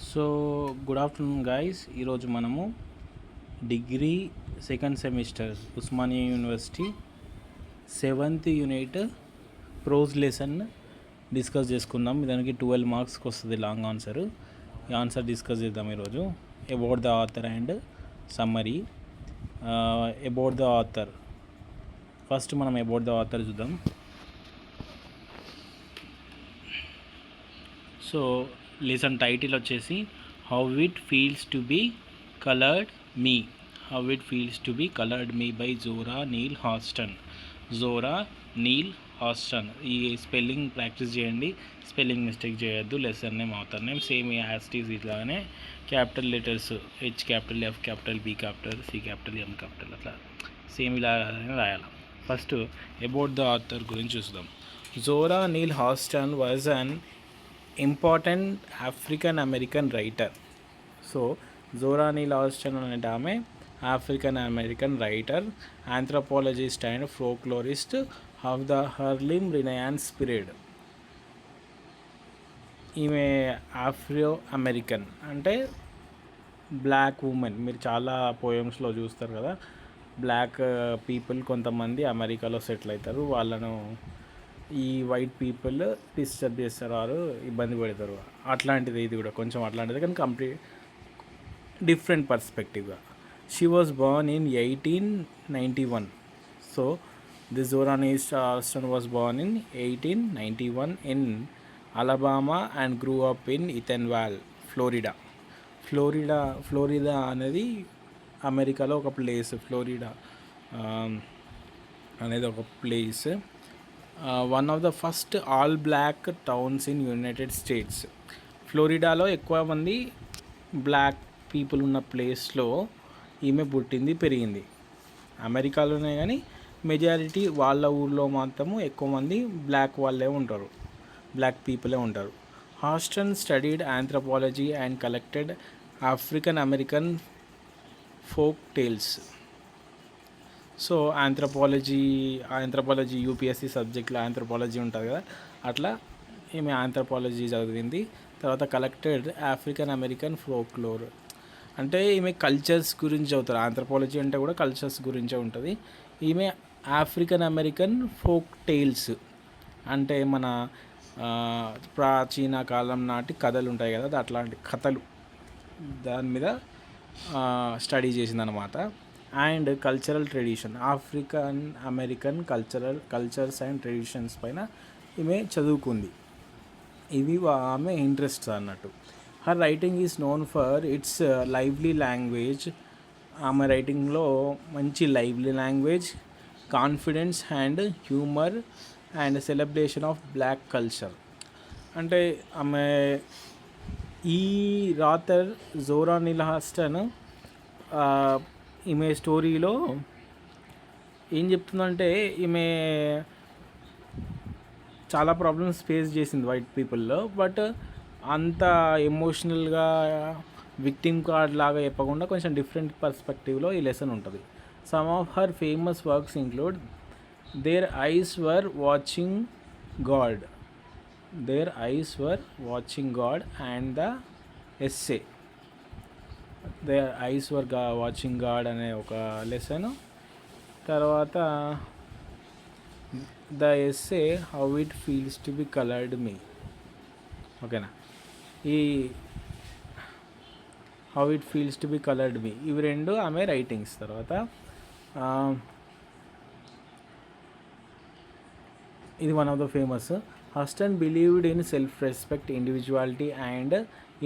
So good afternoon guys. ఈరోజు మనము degree second semester Osmania university 7th unit prose lesson discuss చేసుకుందాం. దానికి 12 మార్క్స్కి వస్తుంది లాంగ్ ఆన్సర్. ఈ ఆన్సర్ డిస్కస్ చేద్దాం ఈరోజు. About the author and summary. About the author first మనం అబౌట్ ద ఆథర్ చూద్దాం. సో లెసన్ టైటిల్ వచ్చేసి how it feels to be coloured me. How it feels to be coloured me by Zora Neale Hurston. Zora Neale Hurston. ఈ spelling practice చేయండి, spelling mistake చేయొద్దు. Lesson name, author name same as it is ఇట్లాగానే capital letters H capital, F capital, B capital, C capital, M capital అట్లా same ఇలా రాయాలి. First about the author గురించి చూద్దాం. Zora Neale Hurston was an important African American writer. So Zora Neale Hurston అనే ఆమె African American writer, anthropologist and folklorist of the Harlem Renaissance period. ఈమె Afro American అంటే black women. మీరు చాలా పోయమ్స్లో చూస్తారు కదా, బ్లాక్ పీపుల్ కొంతమంది అమెరికాలో సెటిల్ అవుతారు, వాళ్ళను ఈ వైట్ పీపుల్ డిస్టర్బ్ చేస్తారు, వారు ఇబ్బంది పెడతారు. అట్లాంటిది ఇది కూడా కొంచెం అట్లాంటిది, కానీ కంప్లీట్ డిఫరెంట్ పర్స్పెక్టివ్గా. She was born in 1891. So this Zora Neale Hurston was born in 1891 in Alabama and grew up in Eatonville, Florida. Florida అనేది అమెరికాలో ఒక ప్లేస్. ఫ్లోరిడా అనేది ఒక place. One of the first all black towns in United States. ఫ్లోరిడాలో ఎక్కువ మంది black people ఉన్న ప్లేస్లో ఈమె పుట్టింది, పెరిగింది. అమెరికాలోనే కానీ మెజారిటీ వాళ్ళ ఊళ్ళో మాత్రము ఎక్కువ మంది బ్లాక్ వాళ్ళే ఉంటారు, బ్లాక్ పీపులే ఉంటారు. Hurston studied anthropology and collected African American folk tales. So anthropology UPSC సబ్జెక్ట్లో ఆంథ్రోపాలజీ ఉంటుంది కదా, అట్లా ఈమె ఆంథ్రోపాలజీ చదివింది. తర్వాత కలెక్టెడ్ ఆఫ్రికన్ అమెరికన్ ఫోక్లోర్ అంటే ఈమె కల్చర్స్ గురించి చదువుతారు. ఆంథ్రోపాలజీ అంటే కూడా కల్చర్స్ గురించే ఉంటుంది. ఈమె ఆఫ్రికన్ అమెరికన్ ఫోక్ టేల్స్ అంటే మన ప్రాచీన కాలం నాటి కథలు ఉంటాయి కదా, అట్లాంటి కథలు దాని మీద స్టడీ చేసిందనమాట. And cultural tradition, African American cultures and traditions పైన ఈమె చదువుకుంది. ఇవి ఆమె ఇంట్రెస్ట్ అన్నట్టు. Her writing is known for its lively language. ఆమె రైటింగ్లో మంచి lively language, confidence and humour and celebration of black culture. అంటే ఆమె ఈ రాథర్ జోరా నీల్ హాస్టన్ ఈమె స్టోరీలో ఏం చెప్తుందంటే, ఈమె చాలా ప్రాబ్లమ్స్ ఫేస్ చేసింది వైట్ పీపుల్లో, బట్ అంత ఎమోషనల్గా విక్టిమ్ కార్డ్ లాగా చెప్పకుండా కొంచెం డిఫరెంట్ పర్స్పెక్టివ్లో ఈ లెసన్ ఉంటుంది. Some of her famous works include their eyes were watching God, their eyes were watching God and the essay. Their eyes were watching God అనే ఒక లెసన్. తర్వాత the essay how it feels to be coloured me. ఓకేనా, ఈ how it feels to be coloured me ఇవి రెండు ఆమె రైటింగ్స్. తర్వాత ఇది one of the famous. Hurston believed in self respect, individuality and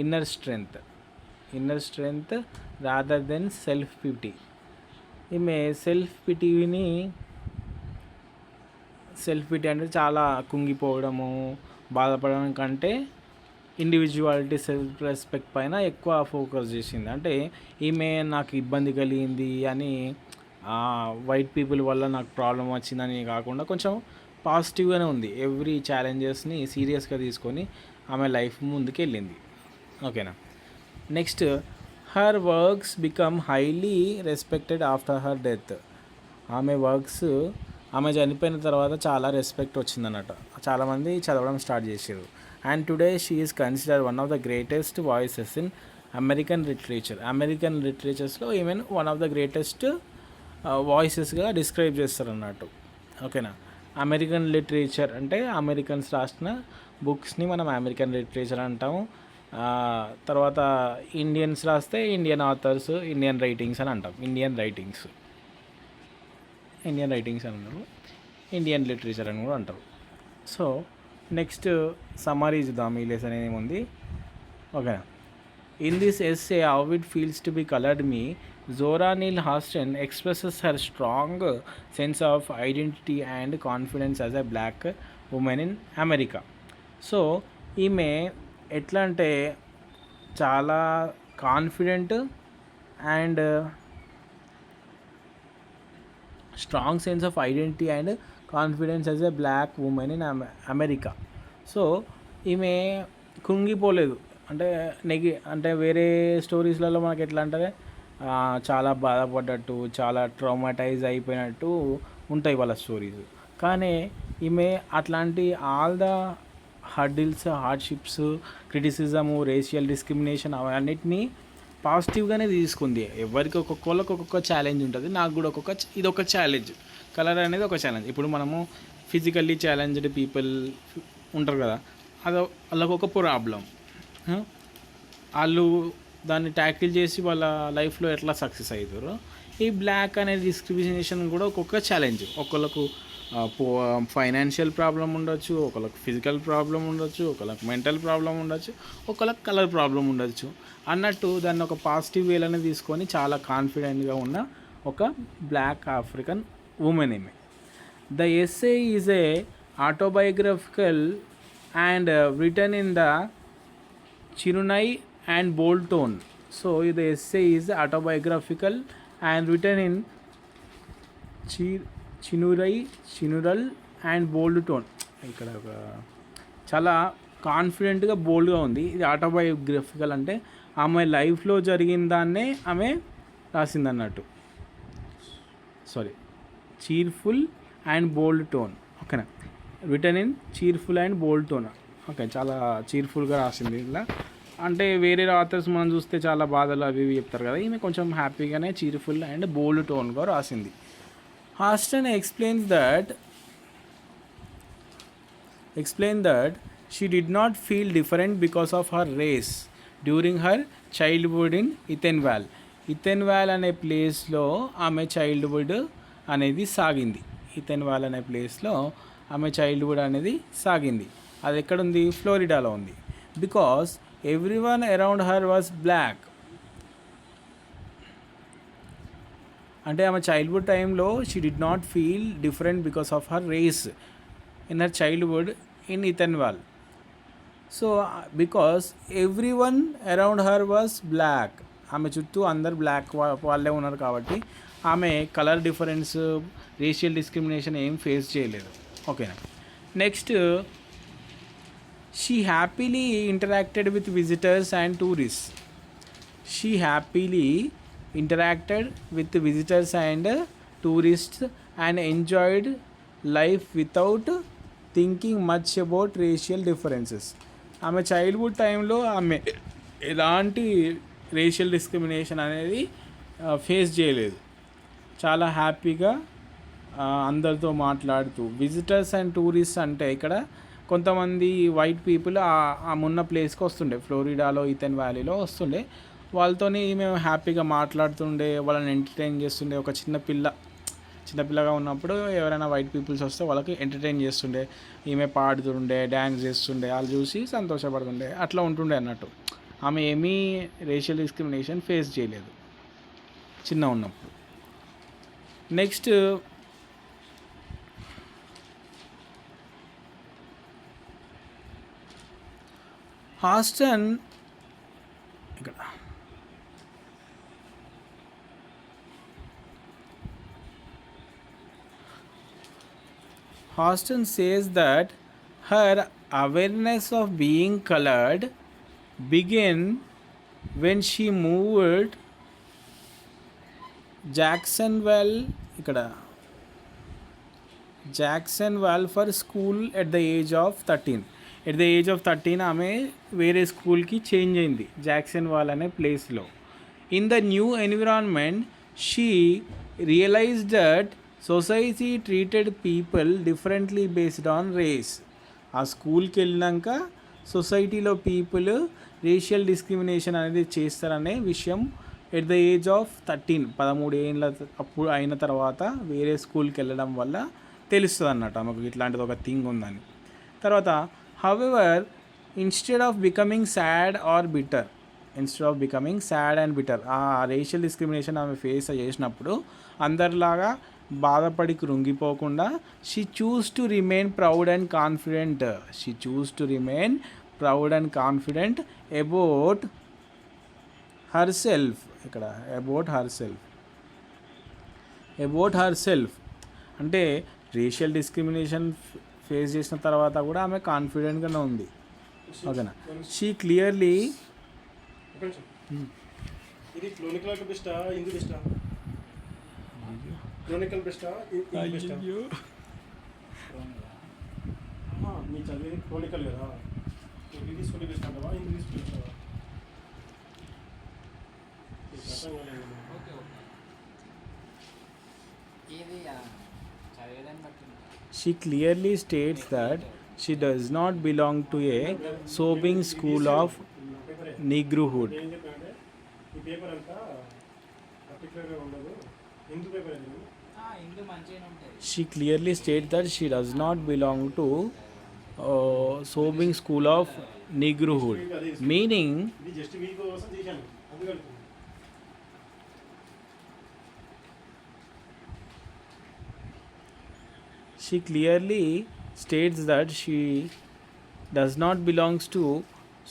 inner strength rather than self pity. ఈమె self pity అంటే చాలా కుంగిపోవడము, బాధపడడం కంటే ఇండివిజువాలిటీ, సెల్ఫ్ రెస్పెక్ట్ పైన ఎక్కువ ఫోకస్ చేసింది. అంటే ఈమె నాకు ఇబ్బంది కలిగింది అని, వైట్ పీపుల్ వల్ల నాకు ప్రాబ్లం వచ్చిందని కాకుండా కొంచెం పాజిటివ్గానే ఉంది. ఎవ్రీ ఛాలెంజెస్ని సీరియస్గా తీసుకొని ఆమె లైఫ్ ముందుకు వెళ్ళింది. ఓకేనా. Next, her works become highly respected after her death. ఆమె చనిపోయిన తర్వాత చాలా రెస్పెక్ట్ వచ్చిందన్నట్టు, చాలామంది చదవడం స్టార్ట్ చేశారు. and today she is considered one of the greatest voices in American literature. American లిటరేచర్స్లో ఈమెన్ వన్ ఆఫ్ ద గ్రేటెస్ట్ వాయిసెస్గా డిస్క్రైబ్ చేస్తారు అన్నట్టు. ఓకేనా. అమెరికన్ లిటరేచర్ అంటే అమెరికన్స్ రాసిన బుక్స్ని మనం అమెరికన్ లిటరేచర్ అంటాము. తర్వాత ఇండియన్స్ రాస్తే ఇండియన్ ఆథర్స్, ఇండియన్ రైటింగ్స్ అని అంటాం. ఇండియన్ రైటింగ్స్ అని అంటారు, ఇండియన్ లిటరేచర్ అని కూడా అంటారు. సో నెక్స్ట్ సమ్మరీ చూద్దాం ఈ లెసన్ ఏముంది. ఓకేనా. In this essay, How It Feels to Be Colored Me, Zora Neale Hurston expresses her strong sense of identity and confidence as a black woman in America. So ఈమె ఎట్లా అంటే చాలా confident and strong sense of identity and confidence as a black woman in America. So ఈమె కుంగిపోలేదు. అంటే వేరే స్టోరీస్లలో మనకి ఎట్లా అంటే చాలా బాధపడ్డట్టు, చాలా ట్రామాటైజ్ అయిపోయినట్టు ఉంటాయి వాళ్ళ స్టోరీస్. కానీ ఈమె అట్లాంటి all the hurdles, hardships, criticism, racial discrimination అవన్నిటినీ పాజిటివ్గానే తీసుకుంది. ఎవరికి ఒక్కొక్కళ్ళకి ఒక్కొక్క ఛాలెంజ్ ఉంటుంది. నాకు కూడా ఇది ఒక ఛాలెంజ్. కలర్ అనేది ఒక ఛాలెంజ్. ఇప్పుడు మనము ఫిజికల్లీ ఛాలెంజ్డ్ పీపుల్ ఉంటారు కదా, వాళ్ళకు ఒక ప్రాబ్లం. వాళ్ళు దాన్ని ట్యాకిల్ చేసి వాళ్ళ లైఫ్లో ఎట్లా సక్సెస్ అవుతారో, ఈ బ్లాక్ అనే డిస్క్రిమినేషన్ కూడా ఒక్కొక్క ఛాలెంజ్. ఒకళ్ళకు ఫైనాన్షియల్ ప్రాబ్లం ఉండొచ్చు, ఒకళ్ళకి ఫిజికల్ ప్రాబ్లం ఉండొచ్చు, ఒకళ్ళకి మెంటల్ ప్రాబ్లం ఉండొచ్చు, ఒకళ్ళకి కలర్ ప్రాబ్లం ఉండొచ్చు అన్నట్టు దాన్ని ఒక పాజిటివ్ వేలోనే తీసుకొని చాలా కాన్ఫిడెంట్గా ఉన్న ఒక బ్లాక్ ఆఫ్రికన్ ఉమెన్ ఈమె. The essay is a autobiographical and return in the Chinunai and bold tone. So the essay is autobiographical and written in chinural and bold tone. ఇక్కడ చాలా కాన్ఫిడెంట్గా బోల్డ్గా ఉంది. ఇది ఆటోబయోగ్రఫికల్ అంటే ఆమె లైఫ్లో జరిగిన దాన్నే ఆమె రాసిందన్నట్టు. Cheerful and bold tone. ఓకేనా. Written in cheerful and bold tone. Okay, చాలా చీర్ఫుల్గా రాసింది. ఇలా అంటే వేరే ఆథర్స్ మనం చూస్తే చాలా బాధలు అవి ఇవి చెప్తారు కదా, ఈమె కొంచెం హ్యాపీగానే చీర్ఫుల్ అండ్ బోల్డ్ టోన్గా రాసింది. Hurston explains that she did not feel different because of her race during her childhood in Eatonville అనే ప్లేస్లో ఆమె చైల్డ్హుడ్ అనేది సాగింది. ఇథెన్వాల్ అనే ప్లేస్లో ఆమె చైల్డ్హుడ్ అనేది సాగింది. అది ఎక్కడుంది? ఫ్లోరిడాలో ఉంది. Because everyone around her was black. అంటే ఆమె చైల్డ్హుడ్ టైంలో she did not feel different because of her race in her childhood in Eatonville. So because everyone around her was black, ఆమె చుట్టూ అందరు బ్లాక్ వాళ్ళే ఉన్నారు కాబట్టి ఆమె కలర్ డిఫరెన్స్, రేషియల్ డిస్క్రిమినేషన్ ఏం ఫేస్ చేయలేదు. ఓకేనా. Next, she happily interacted with visitors and tourists. She happily interacted with visitors and tourists and enjoyed life without thinking much about racial differences. ఆమె చైల్డ్హుడ్ టైంలో ఆమె ఎలాంటి రేషియల్ డిస్క్రిమినేషన్ అనేది face చేయలేదు. చాలా హ్యాపీగా అందరితో మాట్లాడుతూ. విజిటర్స్ అండ్ టూరిస్ట్ అంటే ఇక్కడ కొంతమంది వైట్ పీపుల్ ఉన్న ప్లేస్కి వస్తుండే, ఫ్లోరిడాలో ఇథెన్ వ్యాలీలో వస్తుండే. వాళ్ళతోని మేము హ్యాపీగా మాట్లాడుతుండే, వాళ్ళని ఎంటర్టైన్ చేస్తుండే. ఒక చిన్నపిల్లగా ఉన్నప్పుడు ఎవరైనా వైట్ పీపుల్స్ వస్తే వాళ్ళకి ఎంటర్టైన్ చేస్తుండే, ఈమె పాడుతుండే, డ్యాన్స్ చేస్తుండే, వాళ్ళు చూసి సంతోషపడుతుండే, అట్లా ఉంటుండే అన్నట్టు. ఆమె ఏమీ రేషియల్ డిస్క్రిమినేషన్ ఫేస్ చేయలేదు చిన్న ఉన్నప్పుడు. నెక్స్ట్, హాస్టన్ ఇక్కడ Hostin says that her awareness of being colored began when she moved Jacksonville for school at the age of 13. At the age of 13 ఆమె వేరే స్కూల్కి చేంజ్ అయింది, జాక్సన్ వాల్ అనే ప్లేస్లో. In the new environment she realise that society treated people differently based on race. ఆ స్కూల్కి వెళ్ళినాక సొసైటీలో పీపుల్ రేషియల్ డిస్క్రిమినేషన్ అనేది చేస్తారనే విషయం ఎట్ ద ఏజ్ ఆఫ్ 13 ఏళ్ళ అప్పుడు అయిన తర్వాత వేరే స్కూల్కి వెళ్ళడం వల్ల తెలుస్తుంది అన్నట్టు ఆమెకు ఇట్లాంటిది ఒక థింగ్ ఉందని. తర్వాత however instead of becoming sad and bitter, ఆ రేషియల్ డిస్క్రిమినేషన్ ఆమె ఫేస్ చేసినప్పుడు అందరిలాగా బాధపడి కృంగిపోకుండా she choose to remain proud and confident about herself. ఇక్కడ అబౌట్ హర్ సెల్ఫ్ అంటే రేషియల్ డిస్క్రిమినేషన్ ఫేస్ చేసిన తర్వాత కూడా ఆమె కాన్ఫిడెంట్గానే ఉంది. ఓకేనా. She clearly She clearly states that she does not belong to a sobbing school of Negrohood. She clearly states that she does not belong to sobbing school of Negrohood, meaning she clearly states that she does not belongs to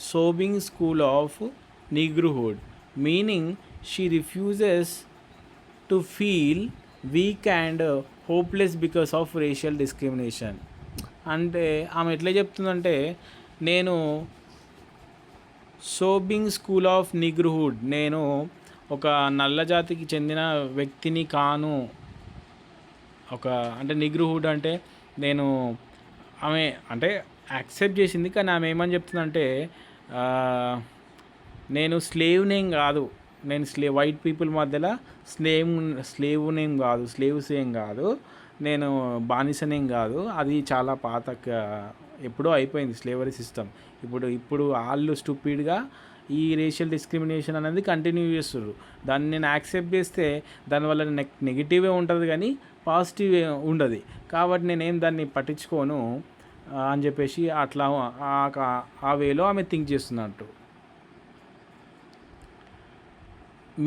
sobbing school of Negrohood, meaning she refuses to feel weak and hopeless because of racial discrimination. అంటే ఆమె ఎట్లా చెప్తుందంటే, నేను సోబింగ్ school of నిగ్రహుడ్, నేను ఒక నల్ల జాతికి చెందిన వ్యక్తిని కాను. అంటే నిగ్రహుడ్ అంటే నేను, ఆమె అంటే యాక్సెప్ట్ చేసింది, కానీ ఆమె ఏమని చెప్తుందంటే నేను స్లేవ్నేం కాదు, నేను వైట్ పీపుల్ మధ్యలో స్లేవ్స్ ఏం కాదు, నేను బానిసనేం కాదు. అది చాలా పాత, ఎప్పుడో అయిపోయింది స్లేవరీ సిస్టమ్. ఇప్పుడు వాళ్ళు స్టూపిడ్గా ఈ రేషియల్ డిస్క్రిమినేషన్ అనేది కంటిన్యూ చేస్తున్నారు. దాన్ని నేను యాక్సెప్ట్ చేస్తే దానివల్ల నెగిటివే ఉంటుంది కానీ పాజిటివ్ ఉండదు. కాబట్టి నేనేం దాన్ని పట్టించుకోను అని చెప్పేసి అట్లా ఆ వేలో ఆమె థింక్ చేస్తున్నట్టు.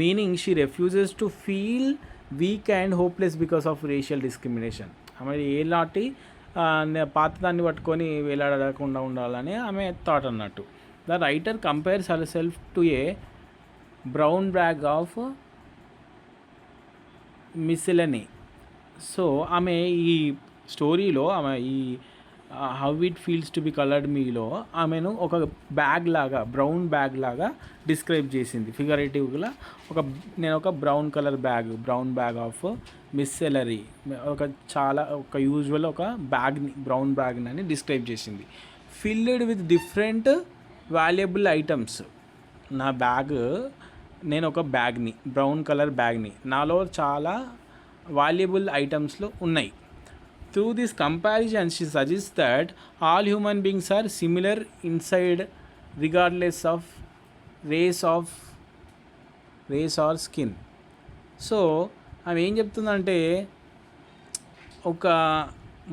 Meaning she refuses to feel week and hopeless because of racial discrimination. ఆమె ఏలాంటి పాత దాన్ని పట్టుకొని వేలాడకుండా ఉండాలని ఆమె థాట్ అన్నట్టు. The writer compares herself to a brown bag of miscellany. So ఆమె ఈ స్టోరీలో ఆమె ఈ how it feels to be coloured మీలో ఆమెను ఒక బ్యాగ్ లాగా, బ్రౌన్ బ్యాగ్ లాగా డిస్క్రైబ్ చేసింది ఫిగరేటివ్గా. నేను ఒక బ్రౌన్ బ్యాగ్ ఆఫ్ మిస్సెలరీ, ఒక యూజువల్ ఒక బ్యాగ్ని, బ్రౌన్ బ్యాగ్ని అని డిస్క్రైబ్ చేసింది. Filled with different valuable items. నా బ్యాగ్, నేను ఒక బ్యాగ్ని, బ్రౌన్ కలర్ బ్యాగ్ని, నాలో చాలా వాల్యుబుల్ ఐటమ్స్లో ఉన్నాయి. Through this comparison, she suggests that all human beings are similar inside regardless of race or skin. So ఆమె ఏం చెప్తుందంటే,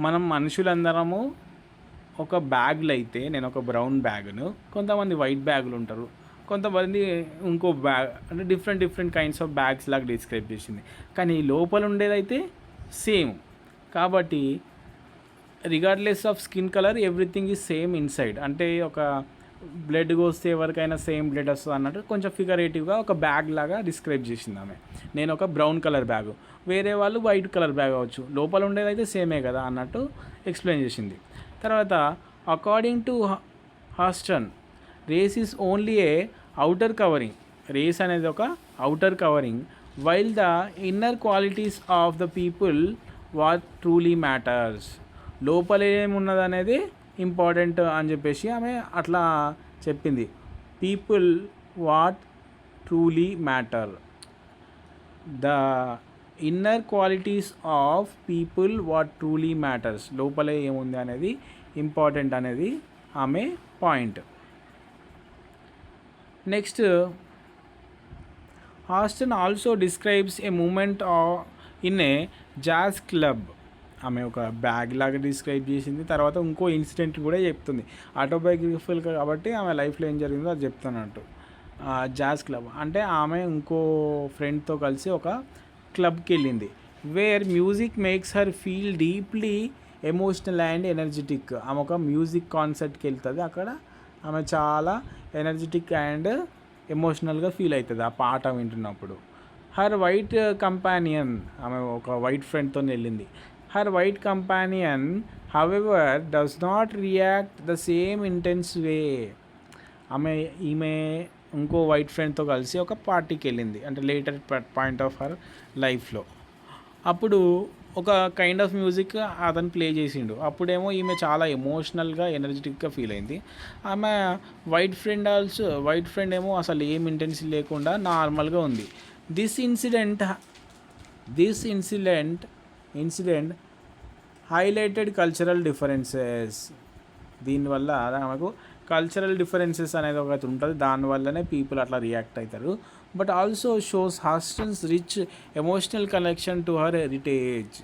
మనం మనుషులందరము ఒక బ్యాగ్లు అయితే, నేను ఒక బ్రౌన్ బ్యాగ్ను, కొంతమంది వైట్ బ్యాగులు ఉంటారు, కొంతమంది ఇంకో బ్యాగ్, అంటే డిఫరెంట్ కైండ్స్ ఆఫ్ బ్యాగ్స్ లాగా డిస్క్రైబ్ చేసింది. కానీ లోపల ఉండేదైతే సేమ్. కాబట్టి regardless of skin colour everything is same inside. అంటే ఒక బ్లడ్ వస్తే ఎవరికైనా సేమ్ బ్లడ్ వస్తుంది అన్నట్టు కొంచెం ఫిగరేటివ్గా ఒక బ్యాగ్ లాగా డిస్క్రైబ్ చేసింది ఆమె. నేను ఒక బ్రౌన్ కలర్ బ్యాగు, వేరే వాళ్ళు వైట్ కలర్ బ్యాగ్ అవ్వచ్చు, లోపల ఉండేదైతే సేమే కదా అన్నట్టు ఎక్స్ప్లెయిన్ చేసింది. తర్వాత according to Hurston, race is only a outer covering. Race అనేది ఒక outer covering, while the inner qualities of the people what truly matters. లోపల ఏమున్నది అనేది ఇంపార్టెంట్ అని చెప్పేసి ఆమె అట్లా చెప్పింది. People what truly matter, the inner qualities of people what truly matters, లోపలే ఏముంది అనేది ఇంపార్టెంట్ అనేది ఆమె point. Next, Hurston also describes a moment in a jazz club. ఆమె ఒక బ్యాగ్ లాగా డిస్క్రైబ్ చేసింది, తర్వాత ఇంకో ఇన్సిడెంట్ కూడా చెప్తుంది. ఆటోబయోగ్రఫికల్ కాబట్టి ఆమె లైఫ్లో ఏం జరిగిందో అది చెప్తున్నట్టు. జాజ్ క్లబ్ అంటే ఆమె ఇంకో ఫ్రెండ్తో కలిసి ఒక క్లబ్కి వెళ్ళింది. Where music makes her feel deeply emotional and energetic. ఆమె ఒక మ్యూజిక్ కాన్సర్ట్కి వెళ్తుంది, అక్కడ ఆమె చాలా ఎనర్జెటిక్ అండ్ ఎమోషనల్గా ఫీల్ అవుతుంది ఆ పాట వింటున్నప్పుడు. హర్ వైట్ కంపానియన్, ఆమె ఒక వైట్ ఫ్రెండ్తో వెళ్ళింది. Her white companion however does not react the same intense way. ఈమె ఇంకో వైట్ ఫ్రెండ్తో కలిసి ఒక పార్టీకి వెళ్ళింది, అంటే లేటర్ పాయింట్ ఆఫ్ హర్ లైఫ్లో. అప్పుడు ఒక కైండ్ ఆఫ్ మ్యూజిక్ అతను ప్లే చేసిండు, అప్పుడేమో ఈమె చాలా ఎమోషనల్గా ఎనర్జెటిక్గా ఫీల్ అయింది. ఆమె వైట్ ఫ్రెండ్ ఏమో అసలు ఏం ఇంటెన్సీ లేకుండా నార్మల్గా ఉంది. This incident highlighted cultural differences. దీనివల్ల ఆమెకు కల్చరల్ డిఫరెన్సెస్ అనేది ఒకటి ఉంటుంది, దానివల్లనే పీపుల్ అట్లా రియాక్ట్ అవుతారు. But also shows Hurston's rich emotional connection to her heritage.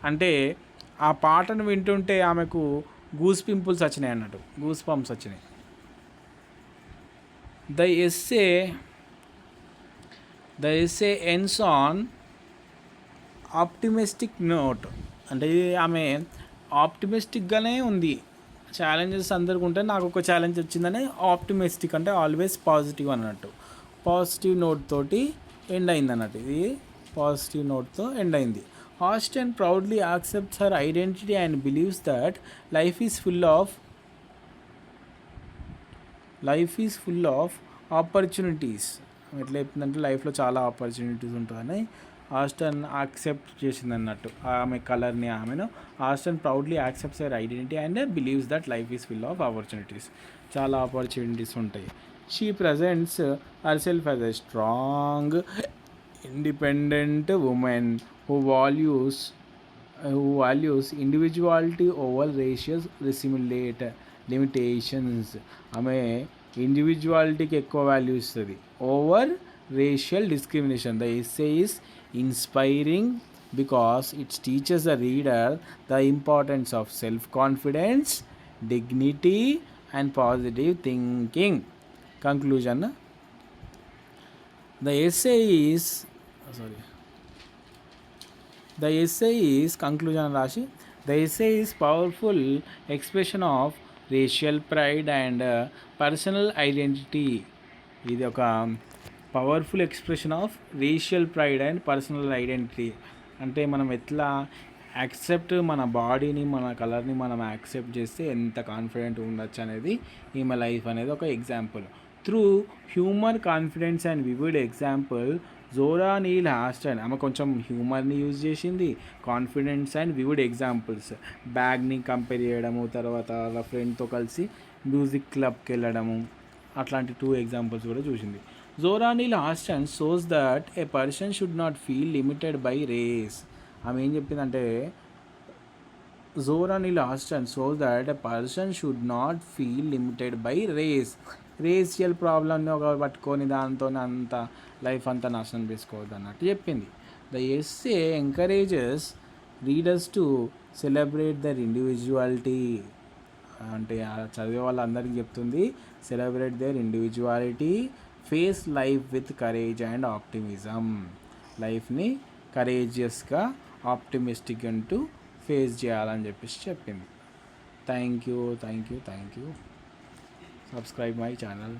అంటే ఆ పాటను వింటుంటే ఆమెకు గూస్ పింపుల్స్ వచ్చినాయి అన్నట్టు, గూస్ పంప్స్ వచ్చినాయి. The essay ends on optimistic note. అంటే ఆమె ఆప్టిమిస్టిక్గానే ఉంది. ఛాలెంజెస్ అందరికీ ఉంటే నాకు ఒక ఛాలెంజ్ వచ్చిందని ఆప్టిమిస్టిక్, అంటే ఆల్వేస్ పాజిటివ్ అన్నట్టు. పాజిటివ్ నోట్ తోటి ఎండ్ అయింది అన్నట్టు, ఇది పాజిటివ్ నోట్తో ఎండ్ అయింది. Houston proudly accepts her identity and believes that life is full of opportunities. ఎట్లా చెప్తుందంటే లైఫ్లో చాలా ఆపర్చునిటీస్ ఉంటుందని హాస్టన్ యాక్సెప్ట్ చేసింది అన్నట్టు ఆమె కలర్ని. Houston proudly accepts her identity and believes that life is full of opportunities. చాలా ఆపర్చునిటీస్ ఉంటాయి. She presents herself as a strong independent woman who values individuality over racial limitations. ఆమె ఇండివిజువాలిటీకి ఎక్కువ value ఇస్తుంది over racial discrimination. The essay is inspiring because it teaches the reader the importance of self-confidence, dignity and positive thinking. Conclusion. The essay is conclusion రాశి. The essay is powerful expression of racial pride and personal identity. ఇది ఒక powerful expression of racial pride and personal identity. అంటే మనం ఎట్లా accept మన బాడీని, మన కలర్ని మనం యాక్సెప్ట్ చేస్తే ఎంత కాన్ఫిడెంట్ ఉండొచ్చు అనేది ఈమె లైఫ్ అనేది ఒక example. Through humour, confidence and vivid example, Zora Neale Hurston ఆమె కొంచెం హ్యూమర్ని యూజ్ చేసింది, కాన్ఫిడెన్స్ అండ్ వివిడ్ ఎగ్జాంపుల్స్, బ్యాగ్ని కంపేర్ చేయడము, తర్వాత వాళ్ళ ఫ్రెండ్తో కలిసి మ్యూజిక్ క్లబ్కి వెళ్ళడము, అట్లాంటి 2 ఎగ్జాంపుల్స్ కూడా చూసింది. Zora Neale Hurston shows that a person should not feel limited by race. ఆమె ఏం చెప్పిందంటే Zora Neale Hurston shows that a person should not feel limited by racial ప్రాబ్లమ్ని ఒక పట్టుకొని దాంతో అంత లైఫ్ అంతా నాశనం చేసుకోవద్దు అన్నట్టు చెప్పింది. The essay encourages readers to celebrate their individuality. అంటే చదివే వాళ్ళందరికీ చెప్తుంది celebrate their individuality, face life with courage and optimism. లైఫ్ని కరేజియస్గా, ఆప్టిమిస్టిక్ అంటూ ఫేస్ చేయాలని చెప్పేసి చెప్పింది. Thank you. Subscribe my channel.